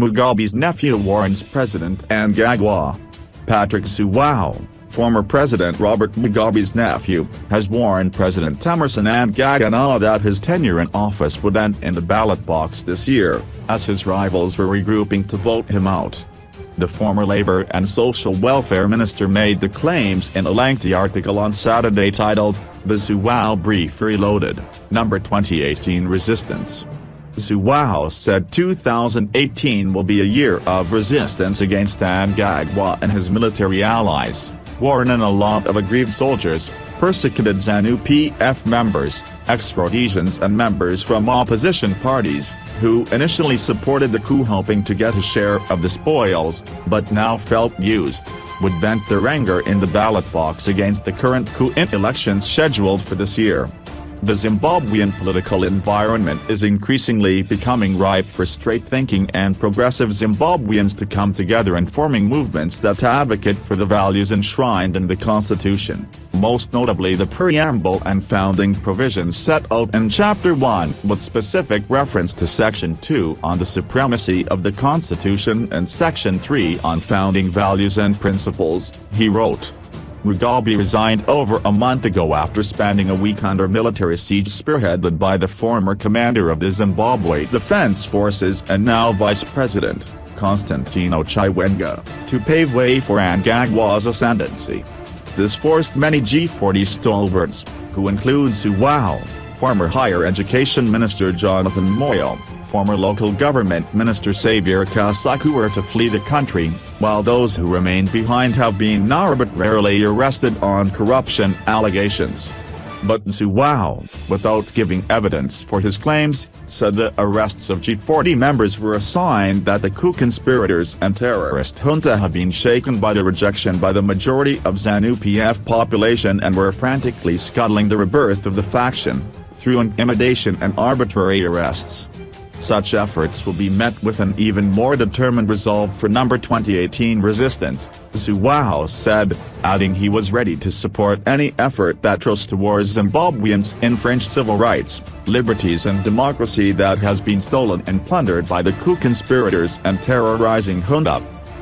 Mugabe's nephew warns President Mnangagwa. Patrick Zhuwao, former President Robert Mugabe's nephew, has warned President Emmerson Mnangagwa that his tenure in office would end in the ballot box this year, as his rivals were regrouping to vote him out. The former Labour and Social Welfare Minister made the claims in a lengthy article on Saturday titled, "The Zhuwao Brief Reloaded, Number 2018 Resistance." Zhuwao said 2018 will be a year of resistance against Mnangagwa and his military allies, warning a lot of aggrieved soldiers, persecuted ZANU-PF members, ex-Rhodesians and members from opposition parties, who initially supported the coup hoping to get a share of the spoils, but now felt used, would vent their anger in the ballot box against the current coup in elections scheduled for this year. The Zimbabwean political environment is increasingly becoming ripe for straight-thinking and progressive Zimbabweans to come together in forming movements that advocate for the values enshrined in the constitution, most notably the preamble and founding provisions set out in Chapter 1 with specific reference to Section 2 on the supremacy of the Constitution and Section 3 on founding values and principles, he wrote. Mugabe resigned over a month ago after spending a week under military siege spearheaded by the former commander of the Zimbabwe Defense Forces and now Vice President, Constantino Chiwenga, to pave way for Mnangagwa's ascendancy. This forced many G40 stalwarts, who include Zhuwao, former Higher Education Minister Jonathan Moyo, former Local Government Minister Xavier Kasakura to flee the country, while those who remained behind have been arbitrarily arrested on corruption allegations. But Zhuwao, without giving evidence for his claims, said the arrests of G40 members were a sign that the coup conspirators and terrorist junta had been shaken by the rejection by the majority of ZANU-PF population and were frantically scuttling the rebirth of the faction, through intimidation and arbitrary arrests. Such efforts will be met with an even more determined resolve for number 2018 resistance, Zhuwao said, adding he was ready to support any effort that restores Zimbabweans' infringed civil rights, liberties and democracy that has been stolen and plundered by the coup conspirators and terrorizing junta.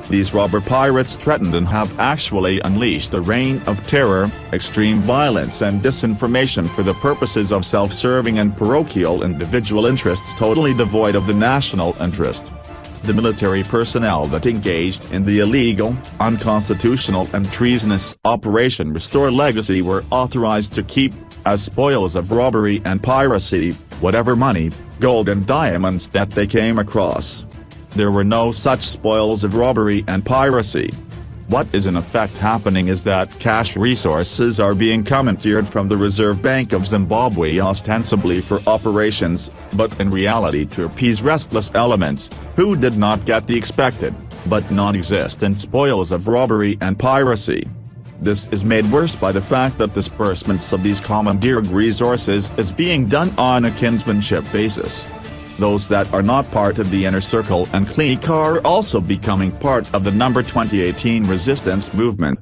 These robber pirates threatened and have actually unleashed a reign of terror, extreme violence and disinformation for the purposes of self-serving and parochial individual interests totally devoid of the national interest. The military personnel that engaged in the illegal, unconstitutional and treasonous Operation Restore Legacy were authorized to keep, as spoils of robbery and piracy, whatever money, gold and diamonds that they came across. There were no such spoils of robbery and piracy. What is in effect happening is that cash resources are being commandeered from the Reserve Bank of Zimbabwe ostensibly for operations, but in reality to appease restless elements, who did not get the expected, but non-existent spoils of robbery and piracy. This is made worse by the fact that disbursements of these commandeered resources is being done on a kinsmanship basis. Those that are not part of the inner circle and clique are also becoming part of the number 2018 resistance movement.